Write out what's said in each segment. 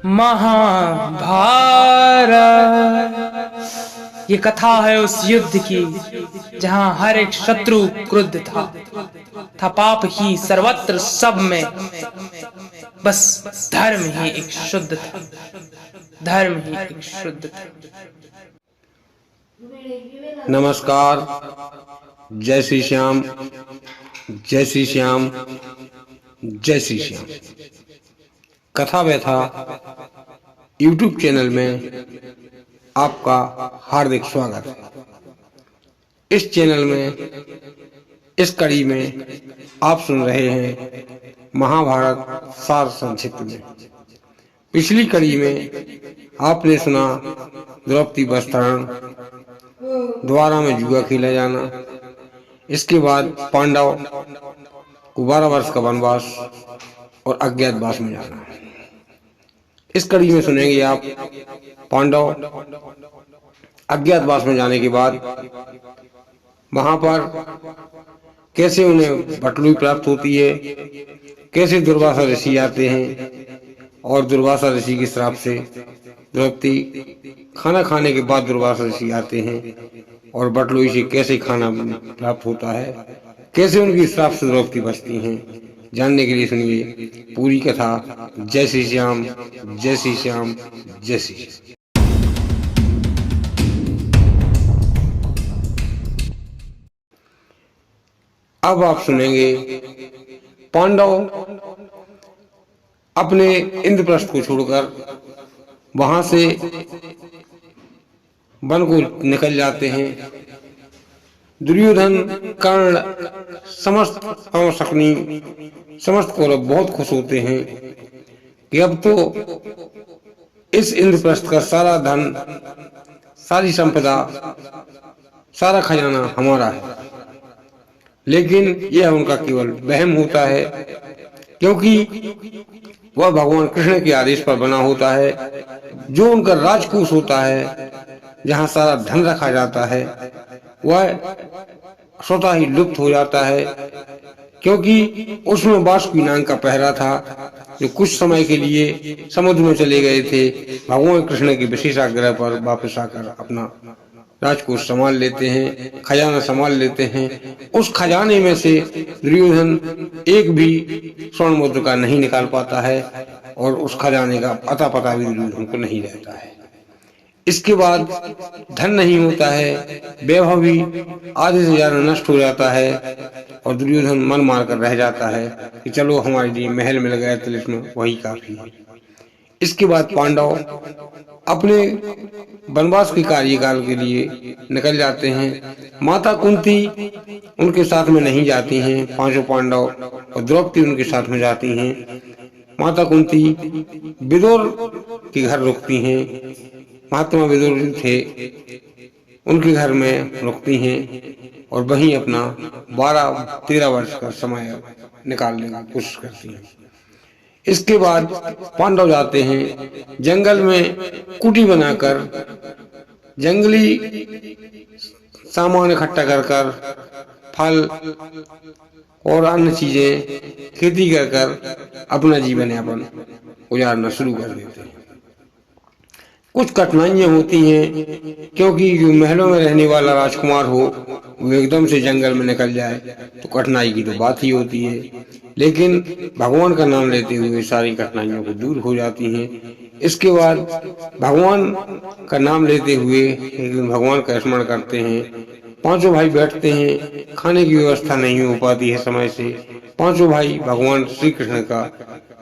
महाभारत। ये कथा है उस युद्ध की जहां हर एक शत्रु क्रुद्ध था पाप ही सर्वत्र सब में, बस धर्म ही एक शुद्ध था, धर्म ही एक शुद्ध था। नमस्कार, जय श्री श्याम, जय श्री श्याम, जय श्री श्याम। कथा व्यथा YouTube चैनल में आपका हार्दिक स्वागत है। इस चैनल में इस कड़ी में आप सुन रहे हैं महाभारत सार संक्षिप्त में। पिछली कड़ी में आपने सुना द्रौपदी वस्त्राहरण, द्वारा में जुआ खेला जाना, इसके बाद पांडव को 12 वर्ष का वनवास और अज्ञातवास में जाना। इस कड़ी में सुनेंगे आप पांडव अज्ञातवास में जाने के बाद वहां पर कैसे उन्हें बटलुई प्राप्त होती है, कैसे दुर्वासा ऋषि आते हैं और दुर्वासा ऋषि के श्राप से द्रौपदी खाना खाने के बाद दुर्वासा ऋषि आते हैं और बटलुई से कैसे खाना प्राप्त होता है, कैसे उनकी श्राप से द्रौपदी बचती हैं। जानने के लिए सुनिए पूरी कथा। जय श्री श्याम, जय श्री श्याम, जय श्री श्याम। अब आप सुनेंगे पांडव अपने इंद्रप्रस्थ को छोड़कर वहां से वन को निकल जाते हैं। दुर्योधन, कर्ण, समस्त शकुनी, समस्त कौरव बहुत खुश होते हैं कि अब तो इस इंद्रप्रस्थ का सारा धन, सारी संपदा, सारा खजाना हमारा है। लेकिन यह उनका केवल वहम होता है, क्योंकि वह भगवान कृष्ण के आदेश पर बना होता है। जो उनका राजकोष होता है, जहाँ सारा धन रखा जाता है, वह स्वतः ही लुप्त हो जाता है, क्योंकि उसमें वासुकी नाग का पहरा था जो कुछ समय के लिए समुद्र में चले गए थे। भगवान कृष्ण के विशेष आग्रह पर वापस आकर अपना राजकोष संभाल लेते हैं, खजाना संभाल लेते हैं। उस खजाने में से दुर्योधन एक भी स्वर्ण मुद्रा नहीं निकाल पाता है और उस खजाने का अता पता भी दुर्योधन को नहीं रहता है। इसके बाद धन नहीं होता है, वैभव भी आधे से ज्यादा नष्ट हो जाता है और दुर्योधन मन मार कर रह जाता है कि चलो हमारे लिए महल मिल गया तो इसमें वही काफी है। इसके बाद पांडव अपने वनवास के कार्यकाल के लिए निकल जाते हैं। माता कुंती उनके साथ में नहीं जाती हैं, पांचों पांडव और द्रौपदी उनके साथ में जाती हैं। माता कुंती विदुर के घर रुकती हैं, महात्मा विदुर थे उनके घर में रुकती हैं और वहीं अपना 12-13 वर्ष का समय निकालने की कोशिश करती हैं। इसके बाद पांडव जाते हैं जंगल में कुटी बनाकर, जंगली सामान इकट्ठा कर फल और अन्य चीजें खेती कर अपना जीवन यापन गुजारना शुरू कर देते हैं। कुछ कठिनाइयां होती हैं, क्योंकि जो महलों में रहने वाला राजकुमार हो वो एकदम से जंगल में निकल जाए तो कठिनाई की तो बात ही होती है। लेकिन भगवान का नाम लेते हुए सारी कठिनाइयों को दूर हो जाती हैं। इसके बाद भगवान का नाम लेते हुए भगवान का स्मरण करते हैं। पांचों भाई बैठते हैं, खाने की व्यवस्था नहीं हो पाती है समय से। पांचों भाई भगवान श्री कृष्ण का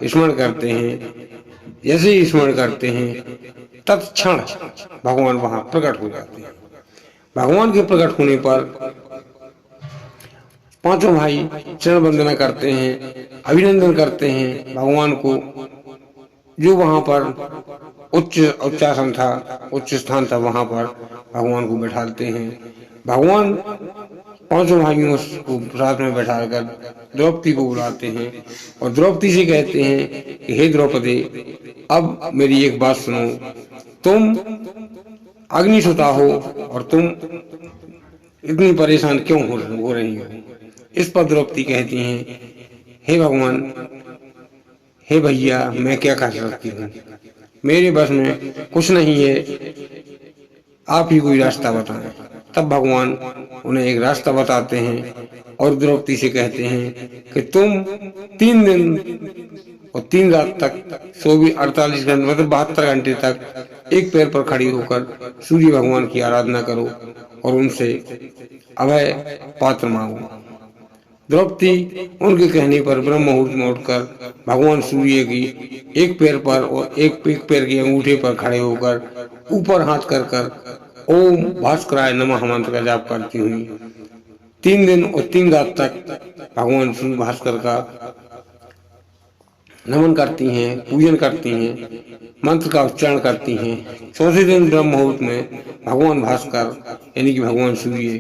स्मरण करते हैं। जैसे ही स्मरण करते हैं तत्क्षण भगवान वहां प्रकट हो जाते हैं। भगवान के प्रकट होने पर पांचों भाई चरण वंदना करते हैं, अभिनंदन करते हैं भगवान को। जो वहां पर उच्चासन था, उच्च स्थान था, वहां पर भगवान को बैठाते हैं। भगवान पांचों भाइयों को साथ में बैठाकर द्रौपदी को बुलाते हैं और द्रौपदी से कहते हैं कि हे द्रौपदी, अब मेरी एक बात सुनो। तुम अग्निसुता हो और तुम इतनी परेशान क्यों हो रही हो? इस पर द्रौपदी कहती हैं, हे भगवान, हे भैया, मैं क्या कर सकती हूँ? मेरे बस में कुछ नहीं है, आप ही कोई रास्ता बताएं। तब भगवान उन्हें एक रास्ता बताते हैं और द्रौपदी से कहते हैं कि तुम 3 दिन और 3 रात तक 48 घंटे मतलब 72 घंटे तक एक पैर पर खड़ी होकर सूर्य भगवान की आराधना करो और उनसे अभय पात्र मांगो। द्रौपदी उनके कहने पर ब्रह्म मुहूर्त में उठकर भगवान सूर्य की एक पैर पर और एक पैर के अंगूठे पर खड़े होकर ऊपर हाथ कर ओम भास्कराय नमः मंत्र का जाप करती हुई 3 दिन और 3 रात तक भगवान सूर्य भास्कर का नमन करती हैं, पूजन करती हैं, मंत्र का उच्चारण करती हैं। चौथे दिन ब्रह्म मुहूर्त में भगवान भास्कर यानी कि भगवान सूर्य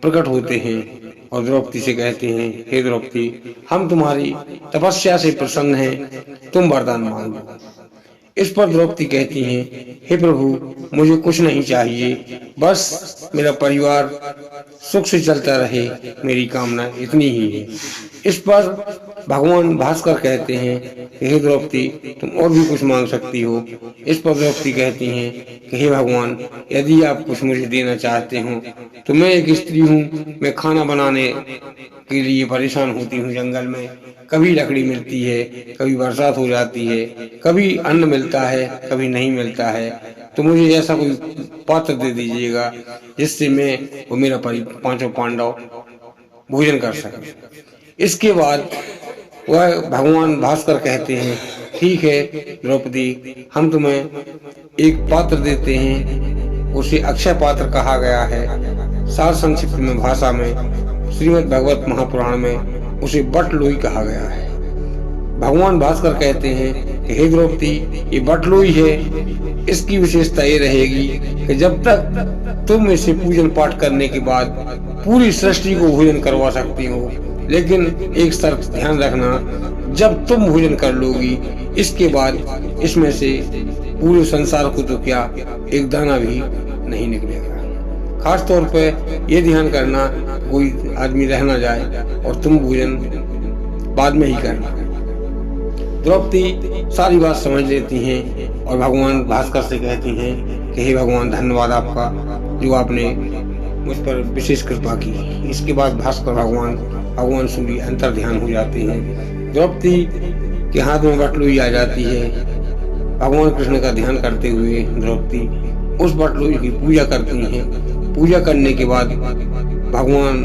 प्रकट होते हैं और द्रौपदी से कहते हैं, हे द्रौपदी, हम तुम्हारी तपस्या से प्रसन्न हैं, तुम वरदान मांगो। इस पर द्रौपदी कहती हैं, हे प्रभु, मुझे कुछ नहीं चाहिए, बस मेरा परिवार सुख से चलता रहे, मेरी कामना इतनी ही है। इस पर भगवान भास्कर कहते हैं, हे द्रौपदी, तुम और भी कुछ मांग सकती हो। इस पर द्रौपदी कहती हैं कि हे भगवान, यदि आप कुछ मुझे देना चाहते हो तो मैं एक स्त्री हूँ, मैं खाना बनाने के लिए परेशान होती हूँ जंगल में, कभी लकड़ी मिलती है, कभी बरसात हो जाती है, कभी अन्न मिलता है, कभी नहीं मिलता है, तो मुझे ऐसा कोई पात्र दे दीजिएगा जिससे मैं और मेरा 5 पांडव भोजन कर सके। इसके बाद वह भगवान भास्कर कहते हैं, ठीक है द्रौपदी, हम तुम्हें एक पात्र देते हैं, उसे अक्षय पात्र कहा गया है। सार संक्षिप्त में भाषा में श्रीमद् भागवत महापुराण में उसे बटलोई कहा गया है। भगवान भास्कर कहते हैं कि हे द्रौपदी, ये बटलोई है, इसकी विशेषता ये रहेगी कि जब तक तुम इसे पूजन पाठ करने के बाद पूरी सृष्टि को भोजन करवा सकती हो, लेकिन एक शर्त ध्यान रखना, जब तुम भोजन कर लोगी इसके बाद इसमें से पूरे संसार को तो क्या एक दाना भी नहीं निकलेगा। खास तौर पे ये ध्यान करना कोई आदमी रह ना जाए और तुम भोजन बाद में ही करना। द्रौपदी सारी बात समझ लेती हैं और भगवान भास्कर से कहती हैं कि हे भगवान, धन्यवाद आपका जो आपने मुझ पर विशेष कृपा की। इसके बाद भास्कर भगवान सूर्य अंतर ध्यान हो जाते हैं। द्रौपदी के हाथ में बटलोई आ जाती है। भगवान कृष्ण का ध्यान करते हुए द्रौपदी उस बटलोई की पूजा करती हैं। पूजा करने के बाद भगवान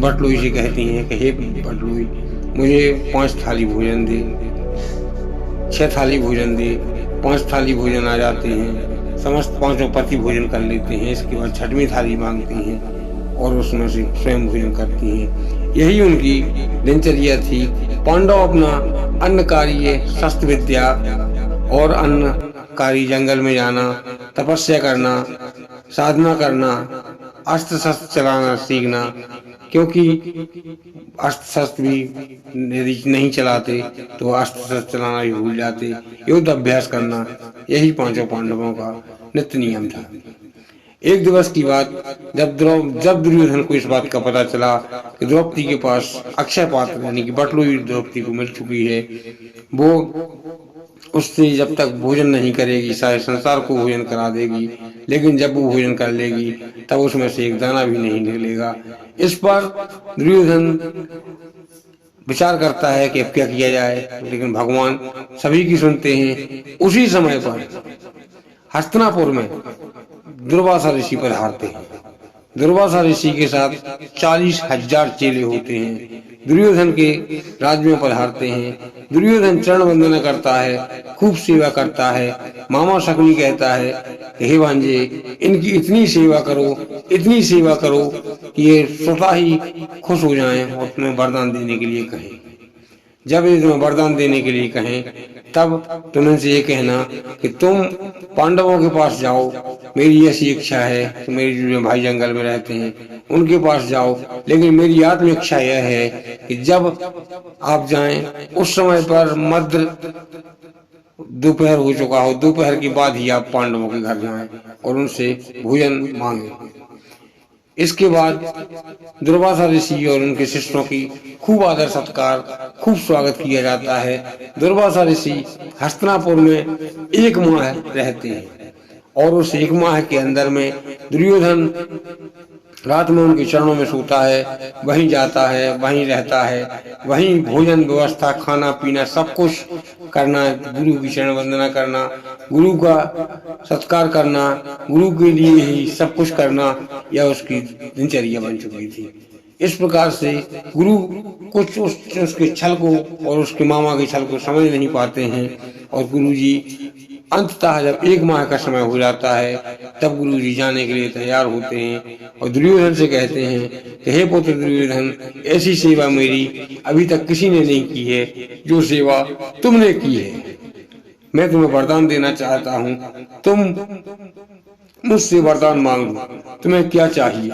बटलोई से कहती हैं कि हे बटलोई, मुझे 5 थाली भोजन दे, 6 थाली भोजन दे। 5 थाली भोजन आ जाते हैं, समस्त 5 पति भोजन कर लेते हैं। इसके बाद 6वीं थाली मांगती हैं और उसमें से स्वयं भोजन करती हैं। यही उनकी दिनचर्या थी। पांडव अपना अन्न कार्य, शस्त्र विद्या और अन्न कार्य, जंगल में जाना, तपस्या करना, साधना करना, अस्त्र शस्त्र चलाना सीखना, क्योंकि अस्त्र शस्त्र भी यदि नहीं चलाते तो अस्त्र शस्त्र चलाना भी भूल जाते। युद्ध अभ्यास करना, यही 5 पांडवों का नित्य नियम था। एक दिवस की बात, जब दुर्योधन को इस बात का पता चला कि द्रौपदी के पास अक्षय पात्र यानी कि बटलोई द्रौपदी को मिल चुकी है, वो उससे जब तक भोजन नहीं करेगी सारे संसार को भोजन करा देगी, लेकिन जब वो भोजन कर लेगी तब उसमें से एक दाना भी नहीं निकलेगा। इस पर दुर्योधन विचार करता है कि अब क्या किया जाए, लेकिन भगवान सभी की सुनते हैं। उसी समय पर हस्तिनापुर में दुर्वासा ऋषि पधारते हैं। दुर्वासा ऋषि के साथ 40,000 चेले होते हैं। दुर्योधन के राज्य में पधारते हैं। दुर्योधन चरण वंदना करता है, खूब सेवा करता है। मामा शकुनी कहता है कि हे भांजे, इनकी इतनी सेवा करो कि ये स्वतः ही खुश हो जाएं और तुम्हें वरदान देने के लिए कहें। जब ये तुम्हें वरदान देने के लिए कहें तब तुम इनसे ये कहना कि तुम पांडवों के पास जाओ, मेरी ऐसी इच्छा है कि मेरे जो भाई जंगल में रहते हैं उनके पास जाओ, लेकिन मेरी आत्म इच्छा यह है कि जब आप जाएं उस समय पर मध्य दोपहर हो चुका हो, दोपहर के बाद ही आप पांडवों के घर जाएं और उनसे भोजन मांगे। इसके बाद दुर्वासा ऋषि और उनके शिष्यों की खूब आदर सत्कार, खूब स्वागत किया जाता है। दुर्वासा ऋषि हस्तिनापुर में 1 माह रहते हैं और उस 1 माह के अंदर में दुर्योधन रात में उनके चरणों में सोता है, वहीं जाता है, वहीं रहता है, वहीं भोजन व्यवस्था, खाना पीना सब कुछ करना, गुरु की चरण वंदना करना, गुरु का सत्कार करना, गुरु के लिए ही सब कुछ करना, यह उसकी दिनचर्या बन चुकी थी। इस प्रकार से गुरु कुछ उसके छल को और उसके मामा के छल को समझ नहीं पाते हैं और गुरु जी अंततः जब 1 माह का समय हो जाता है तब गुरु जी जाने के लिए तैयार होते हैं और दुर्योधन से कहते हैं कि हे पुत्र दुर्योधन, ऐसी सेवा मेरी अभी तक किसी ने नहीं की है जो सेवा तुमने की है। मैं तुम्हें वरदान देना चाहता हूँ, तुम मुझसे वरदान मांग लो, तुम्हें क्या चाहिए।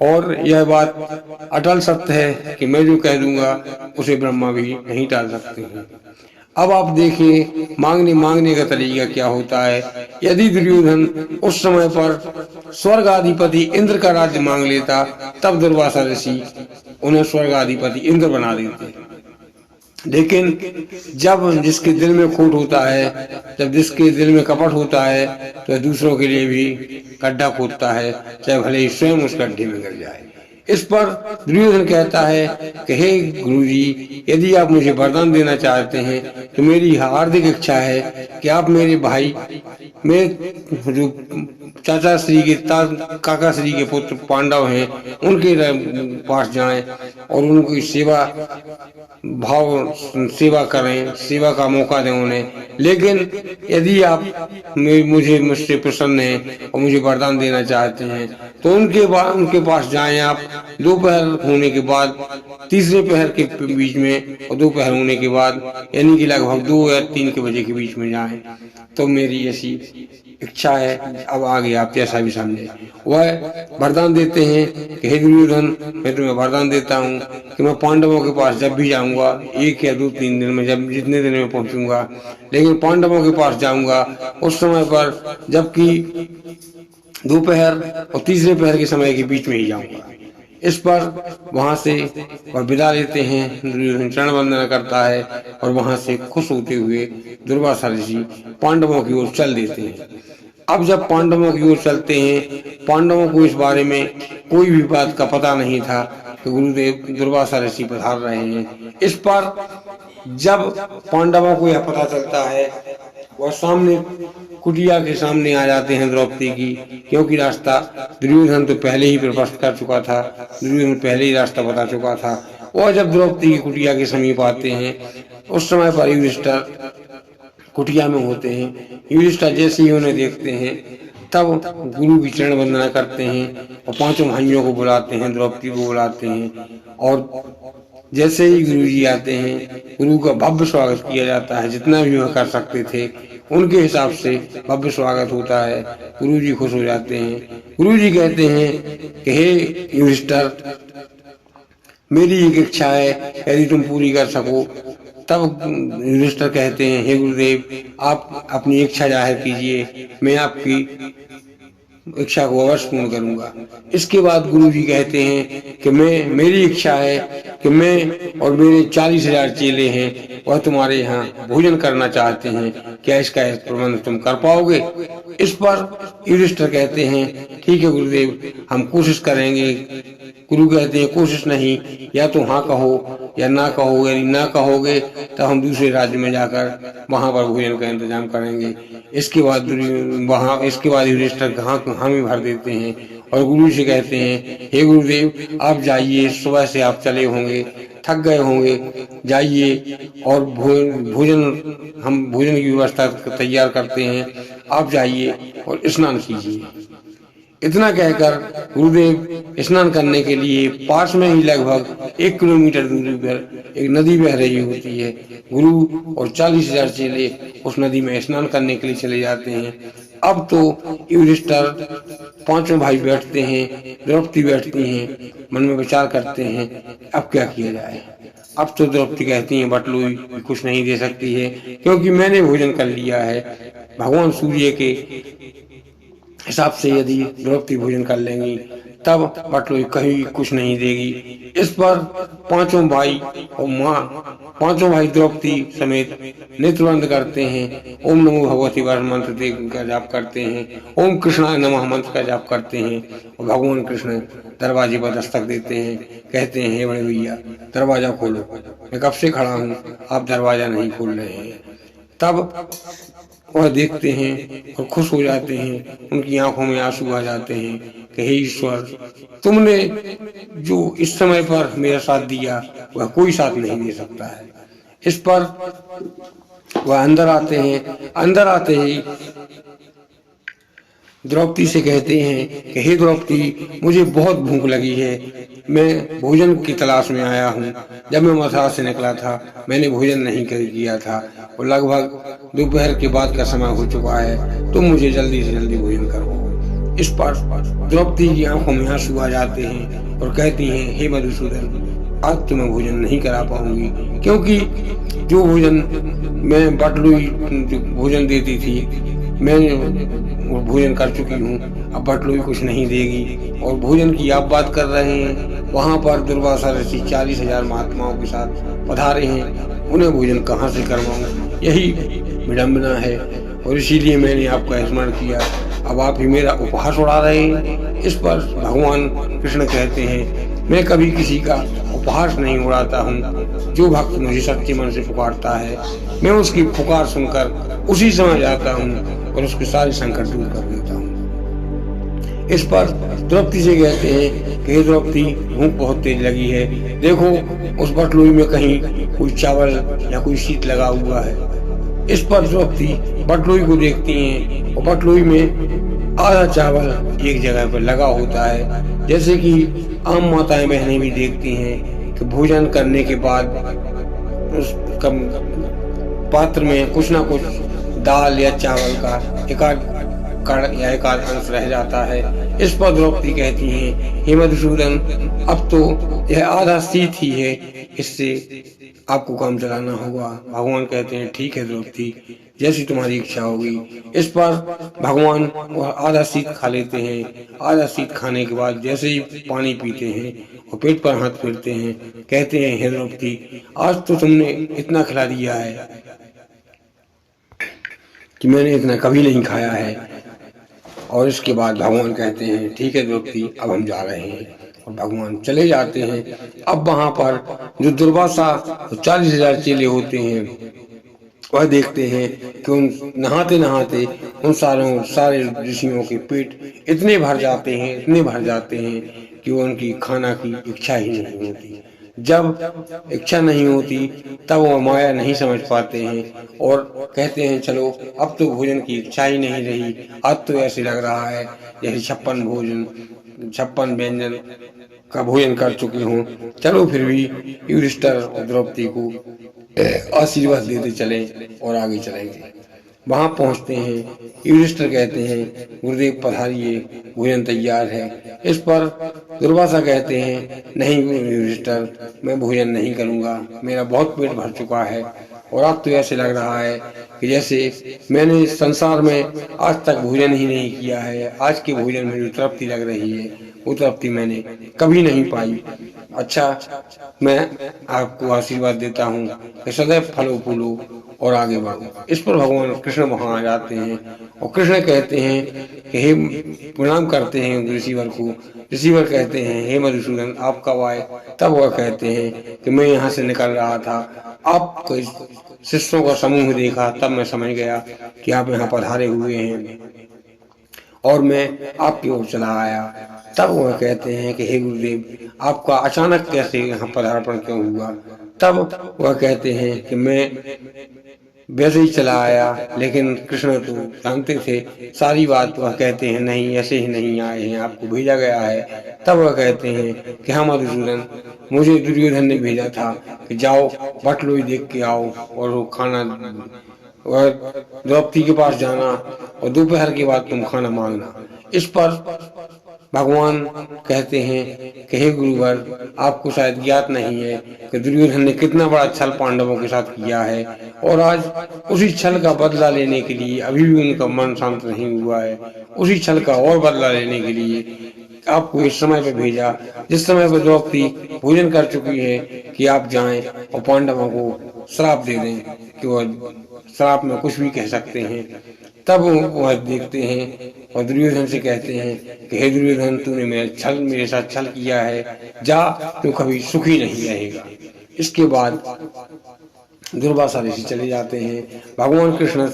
और यह बात अटल सत्य है कि मैं जो कह दूंगा उसे ब्रह्मा भी नहीं टाल सकते हैं। अब आप देखिए मांगने का तरीका क्या होता है। यदि दुर्योधन उस समय पर स्वर्गाधिपति इंद्र का राज्य मांग लेता तब दुर्वासा ऋषि उन्हें स्वर्गाधिपति इंद्र बना देते। लेकिन जब जिसके दिल में खोट होता है, जब जिसके दिल में कपट होता है, तो दूसरों के लिए भी गड्ढा खोदता है, चाहे भले ही स्वयं उस गड्ढे में गिर जाए। इस पर दुर्योधन कहता है कि हे गुरुजी, यदि आप मुझे वरदान देना चाहते हैं तो मेरी हार्दिक इच्छा है कि आप मेरे भाई, मेरे जो चाचा श्री के काका श्री के पुत्र पांडव हैं उनके पास जाएं और उनकी सेवा करें, सेवा का मौका दें उन्हें। लेकिन यदि आप मुझसे प्रसन्न हैं और मुझे वरदान देना चाहते हैं तो उनके पास जाएं आप दोपहर होने के बाद, तीसरे पहर के बीच में और दोपहर होने के बाद, यानी कि लगभग 2 या 3 के बजे के बीच में जाएं। तो मेरी ऐसी इच्छा है, अब आगे आप जैसा भी समझे। वह वरदान देते हैं कि हे दुर्योधन, मैं तुम्हें वरदान देता हूँ कि मैं पांडवों के पास जब भी जाऊंगा, 1 या 2-3 दिन में, जब जितने दिन में पहुंचूंगा, लेकिन पांडवों के पास जाऊंगा उस समय पर जबकि दोपहर और तीसरे पहर के समय के बीच में ही जाऊंगा। इस पर वहां से वह विदा लेते हैं। दुर्योधन चरण वंदना करता है और वहां से खुश होते हुए दुर्वासा ऋषि पांडवों की ओर चल देते हैं। अब जब पांडवों की ओर चलते हैं, पांडवों को इस बारे में कोई भी बात का पता नहीं था कि गुरुदेव दुर्वासा ऋषि पधार रहे हैं। इस पर जब पांडवों को यह पता चलता है, वह सामने कुटिया के सामने आ जाते हैं द्रौपदी की, क्योंकि रास्ता दुर्योधन तो पहले ही प्रस्ताव कर चुका था, दुर्योधन पहले ही रास्ता बता चुका था। और जब द्रौपदी की कुटिया के समीप आते हैं उस समय पर युधिष्ठिर कुटिया में होते हैं। युधिष्ठिर जैसे ही उन्हें देखते हैं तब गुरु की चरण वंदना करते हैं और 5 भाइयों को बुलाते हैं, द्रौपदी को बुलाते हैं और जैसे ही गुरु जी आते हैं गुरु का भव्य स्वागत किया जाता है। जितना भी वह कर सकते थे उनके हिसाब से भव्य स्वागत होता है। गुरु जी खुश हो जाते हैं। गुरु जी कहते हैं कि हे युधिष्ठिर, मेरी एक इच्छा है, यदि तुम पूरी कर सको। तब युधिष्ठिर कहते हैं, हे गुरुदेव, आप अपनी इच्छा जाहिर कीजिए, मैं आपकी इच्छा को अवश्य पूर्ण करूंगा। इसके बाद गुरु जी कहते हैं कि मेरी इच्छा है कि मैं और मेरे 40,000 चेले हैं, वह तुम्हारे यहाँ भोजन करना चाहते हैं, क्या इसका प्रबंध तुम कर पाओगे। इस पर युधिष्ठिर कहते हैं, ठीक है गुरुदेव, हम कोशिश करेंगे। गुरु कहते हैं, कोशिश नहीं, या तो हाँ कहो या ना कहो, यदि ना कहोगे तो हम दूसरे राज्य में जाकर वहां पर भोजन का इंतजाम करेंगे। इसके बाद युधिष्ठिर हामी भर देते हैं और गुरु से कहते हैं, हे गुरुदेव, आप जाइए, सुबह से आप चले होंगे, थक गए होंगे, जाइए और हम भोजन की व्यवस्था तैयार करते हैं, आप जाइए और स्नान कीजिए। इतना कहकर गुरुदेव स्नान करने के लिए पास में ही लगभग 1 किलोमीटर दूरी पर एक नदी बह रही होती है। गुरु और 40,000 चेले उस नदी में स्नान करने के लिए चले जाते हैं। अब तो युधिष्ठिर 5 भाई बैठते हैं, द्रौपदी बैठती हैं, मन में विचार करते हैं अब क्या किया जाए। अब तो द्रौपदी कहती है, बटलुई कुछ नहीं दे सकती है, क्योंकि मैंने भोजन कर लिया है। भगवान सूर्य के हिसाब से यदि द्रौपदी भोजन कर लेंगी तब बटलुई कहीं कुछ नहीं देगी। इस पर पांचों भाई और माँ पांचों भाई द्रौपदी समेत नेत्र बंद करते हैं। ओम नमो भगवती वार मंत्र का जाप करते हैं। ओम कृष्णाय नमः मंत्र का जाप करते हैं और भगवान कृष्ण दरवाजे पर दस्तक देते हैं। कहते हैं, हे बड़े भैया दरवाजा खोलो, मैं कब से खड़ा हूँ, आप दरवाजा नहीं खोल रहे हैं। तब वह देखते हैं और खुश हो जाते हैं। उनकी आंखों में आंसू आ जाते हैं कि हे ईश्वर, तुमने जो इस समय पर मेरा साथ दिया वह कोई साथ नहीं दे सकता है। इस पर वह अंदर आते हैं। अंदर आते ही द्रौपदी से कहते हैं कि हे द्रौपदी, मुझे बहुत भूख लगी है, मैं भोजन की तलाश में आया हूँ। जब मैं मथुरा से निकला था मैंने भोजन नहीं किया था और लगभग दोपहर के बाद का समय हो चुका है, तुम मुझे जल्दी से जल्दी भोजन करो। इस पर द्रौपदी की आंखों में आंसू आ जाते हैं और कहती हैं, हे मधुसूदन, आज तो मैं भोजन नहीं करा पाऊंगी, क्योंकि जो भोजन मैं बटलुई भोजन देती थी मैं भोजन कर चुकी हूँ, अब बटलुई कुछ नहीं देगी। और भोजन की आप बात कर रहे हैं, वहाँ पर दुर्वासा ऋषि 40,000 महात्माओं के साथ पधारे हैं, उन्हें भोजन कहाँ से करवाऊँ, यही विडम्बना है और इसीलिए मैंने आपका स्मरण किया। अब आप ही मेरा उपहास उड़ा रहे हैं। इस पर भगवान कृष्ण कहते हैं, मैं कभी किसी का उपहास नहीं उड़ाता हूँ। जो भक्त मुझे सच्चे मन से पुकारता है मैं उसकी पुकार सुनकर उसी समय जाता हूँ और उसके सारे संकट दूर कर देता हूँ। इस पर द्रौपदी से कहते हैं कि हे द्रौपदी, भूख बहुत तेज लगी है, देखो उस बटलुई में कहीं कोई चावल या कोई शीत लगा हुआ है। इस पर द्रौपदी बटलुई को देखती हैं और बटलुई में आधा चावल एक जगह पर लगा होता है। जैसे कि आम माताएं बहनें भी देखती हैं कि भोजन करने के बाद उस पात्र में कुछ ना कुछ दाल या चावल का एकाध कण या एकाध अंश रह जाता है। इस पर द्रौपदी कहती हैं, हे मधुसूदन, अब तो यह आधा शीत ही है, इससे आपको काम चलाना होगा। भगवान कहते हैं, ठीक है द्रौपदी, जैसी तुम्हारी इच्छा होगी। इस पर भगवान वह आधा शीत खा लेते हैं। आधा शीत खाने के बाद जैसे ही पानी पीते हैं और पेट पर हाथ फेरते हैं, कहते हैं, हे द्रौपदी, आज तो तुमने इतना खिला दिया है कि मैंने इतना कभी नहीं खाया है। और इसके बाद भगवान कहते हैं, ठीक है द्रौपदी, अब हम जा रहे हैं। और भगवान चले जाते हैं। अब वहां पर जो दुर्वासा 40,000 चेले होते हैं वह देखते हैं कि उन नहाते नहाते उन सारे ऋषियों के पेट इतने भर जाते हैं कि उनकी खाना की इच्छा ही नहीं होती। जब इच्छा नहीं होती तब वह माया नहीं समझ पाते हैं और कहते हैं, चलो अब तो भोजन की इच्छा ही नहीं रही, अब तो ऐसे लग रहा है जैसे 56 व्यंजन का भोजन कर चुके हों। चलो फिर भी युधिष्ठिर और द्रौपदी को आशीर्वाद देते चले और आगे चलेंगे। वहां पहुंचते हैं। युधिष्ठिर कहते हैं, गुरुदेव पधारिए, भोजन तैयार है। इस पर दुर्वासा कहते हैं, नहीं युधिष्ठिर, मैं भोजन नहीं करूंगा, मेरा बहुत पेट भर चुका है और अब तो ऐसे लग रहा है कि जैसे मैंने संसार में आज तक भोजन ही नहीं किया है। आज के भोजन में जो तृप्ति लग रही है वो तृप्ति मैंने कभी नहीं पाई। अच्छा, मैं आपको आशीर्वाद देता हूँ कि सदैव फलो फूलो और आगे बढ़ो। इस पर भगवान कृष्ण वहां आ जाते हैं और कृष्ण कहते हैं कि हे, प्रणाम करते हैं ऋषिवर को। ऋषिवर कहते हैं, हे मधुसूदन, आप कब आए? तब वह कहते हैं कि मैं यहाँ से निकल रहा था, आपको शिष्यों का समूह देखा तब मैं समझ गया कि आप यहाँ पधारे हुए हैं और मैं आपकी ओर चला आया। तब वह कहते हैं कि हे गुरुदेव, आपका अचानक कैसे यहाँ पधार्पण क्यों हुआ? तब वह कहते हैं कि मैं वैसे ही चला आया, लेकिन कृष्ण तो जानते थे सारी बात। वह कहते हैं, नहीं, ऐसे ही नहीं आए हैं, आपको भेजा गया है। तब वह कहते हैं कि हाँ मधुसूदन, मुझे दुर्योधन ने भेजा था कि जाओ बटलुई देख के आओ और वो खाना, वह द्रौपदी के पास जाना और दोपहर के बाद तुम खाना मांगना। इस पर भगवान कहते हैं कि हे गुरुवर, आपको शायद ज्ञात नहीं है कि दुर्योधन ने कितना बड़ा छल पांडवों के साथ किया है और आज उसी छल का बदला लेने के लिए अभी भी उनका मन शांत नहीं हुआ है। उसी छल का और बदला लेने के लिए आपको इस समय पे भेजा जिस समय पर द्रौपदी भोजन कर चुकी है कि आप जाएं और पांडवों को श्राप दे दें कि वह श्राप में कुछ भी कह सकते हैं। तब वह देखते हैं और दुर्योधन से कहते हैं कि हे दुर्योधन, तूने मेरे साथ छल किया है, जा, तू कभी सुखी नहीं रहेगा। इसके बाद दुर्वासा ऋषि चले जाते हैं। भगवान कृष्ण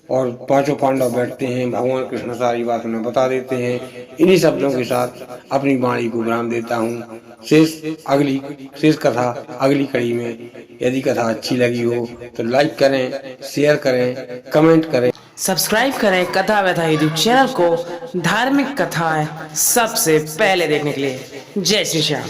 और पांचों पांडव बैठते हैं। भगवान कृष्ण सारी बात उन्हें बता देते हैं। इन्हीं शब्दों के साथ अपनी वाणी को विराम देता हूँ। शेष कथा अगली कड़ी में। यदि कथा अच्छी लगी हो तो लाइक करें, शेयर करें, कमेंट करें, सब्सक्राइब करें कथा व्यथा यूट्यूब चैनल को धार्मिक कथाएं सबसे पहले देखने के लिए। जय श्री श्याम।